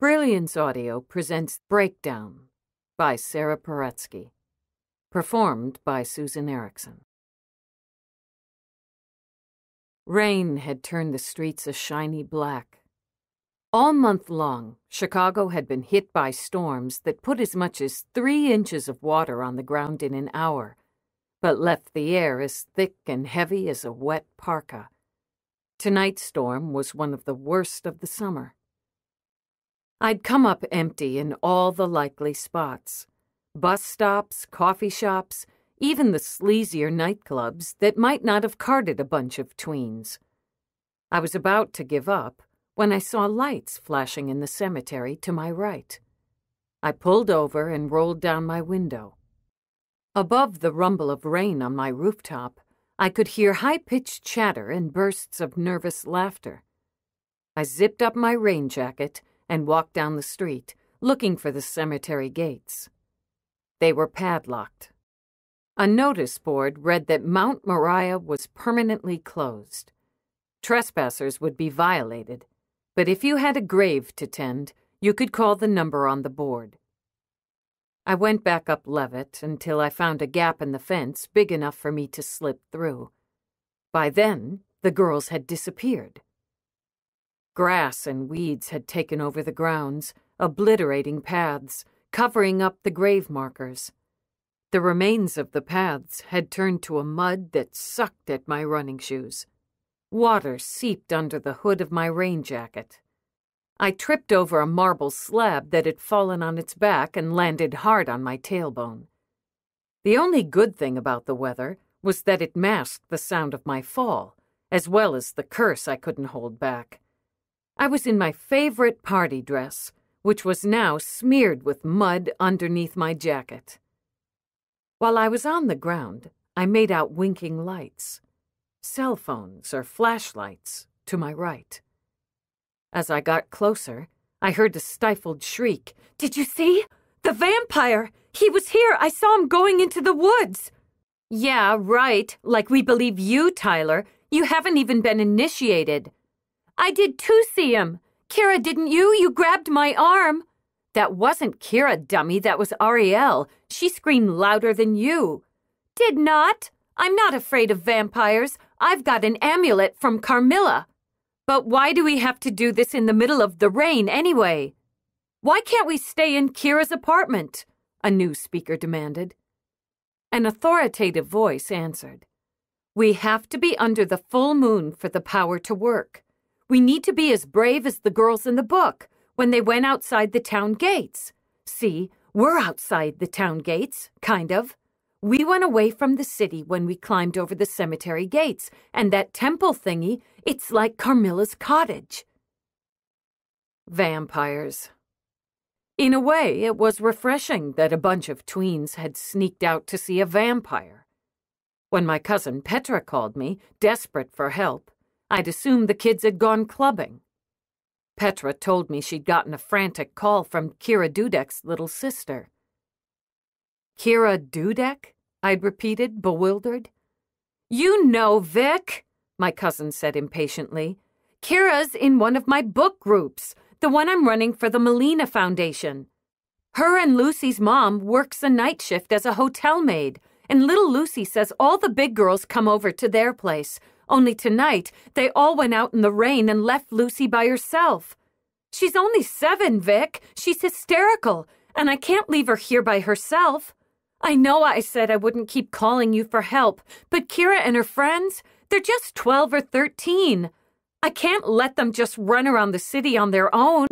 Brilliance Audio presents Breakdown by Sara Paretsky, performed by Susan Erickson. Rain had turned the streets a shiny black. All month long, Chicago had been hit by storms that put as much as 3 inches of water on the ground in an hour, but left the air as thick and heavy as a wet parka. Tonight's storm was one of the worst of the summer. I'd come up empty in all the likely spots. Bus stops, coffee shops, even the sleazier nightclubs that might not have carded a bunch of tweens. I was about to give up when I saw lights flashing in the cemetery to my right. I pulled over and rolled down my window. Above the rumble of rain on my rooftop, I could hear high-pitched chatter and bursts of nervous laughter. I zipped up my rain jacket and walked down the street, looking for the cemetery gates. They were padlocked. A notice board read that Mount Moriah was permanently closed. Trespassers would be violated, but if you had a grave to tend, you could call the number on the board. I went back up Levitt until I found a gap in the fence big enough for me to slip through. By then, the girls had disappeared. Grass and weeds had taken over the grounds, obliterating paths, covering up the grave markers. The remains of the paths had turned to a mud that sucked at my running shoes. Water seeped under the hood of my rain jacket. I tripped over a marble slab that had fallen on its back and landed hard on my tailbone. The only good thing about the weather was that it masked the sound of my fall, as well as the curse I couldn't hold back. I was in my favorite party dress, which was now smeared with mud underneath my jacket. While I was on the ground, I made out winking lights, cell phones or flashlights, to my right. As I got closer, I heard a stifled shriek. "Did you see? The vampire! He was here! I saw him going into the woods!" "Yeah, right. Like we believe you, Tyler. You haven't even been initiated." "I did too see him. Kira, didn't you? You grabbed my arm." "That wasn't Kira, dummy. That was Ariel. She screamed louder than you." "Did not. I'm not afraid of vampires. I've got an amulet from Carmilla." "But why do we have to do this in the middle of the rain anyway?" "Why can't we stay in Kira's apartment?" a new speaker demanded. An authoritative voice answered. "We have to be under the full moon for the power to work. We need to be as brave as the girls in the book when they went outside the town gates. See, we're outside the town gates, kind of. We went away from the city when we climbed over the cemetery gates, and that temple thingy, it's like Carmilla's cottage." Vampires. In a way, it was refreshing that a bunch of tweens had sneaked out to see a vampire. When my cousin Petra called me, desperate for help, I'd assumed the kids had gone clubbing. Petra told me she'd gotten a frantic call from Kira Dudek's little sister. "Kira Dudek?" I'd repeated, bewildered. "You know, Vic," my cousin said impatiently. "Kira's in one of my book groups, the one I'm running for the Melina Foundation. Her and Lucy's mom works a night shift as a hotel maid, and little Lucy says all the big girls come over to their place. Only tonight, they all went out in the rain and left Lucy by herself. She's only 7, Vic. She's hysterical, and I can't leave her here by herself. I know I said I wouldn't keep calling you for help, but Kira and her friends, they're just 12 or 13. I can't let them just run around the city on their own."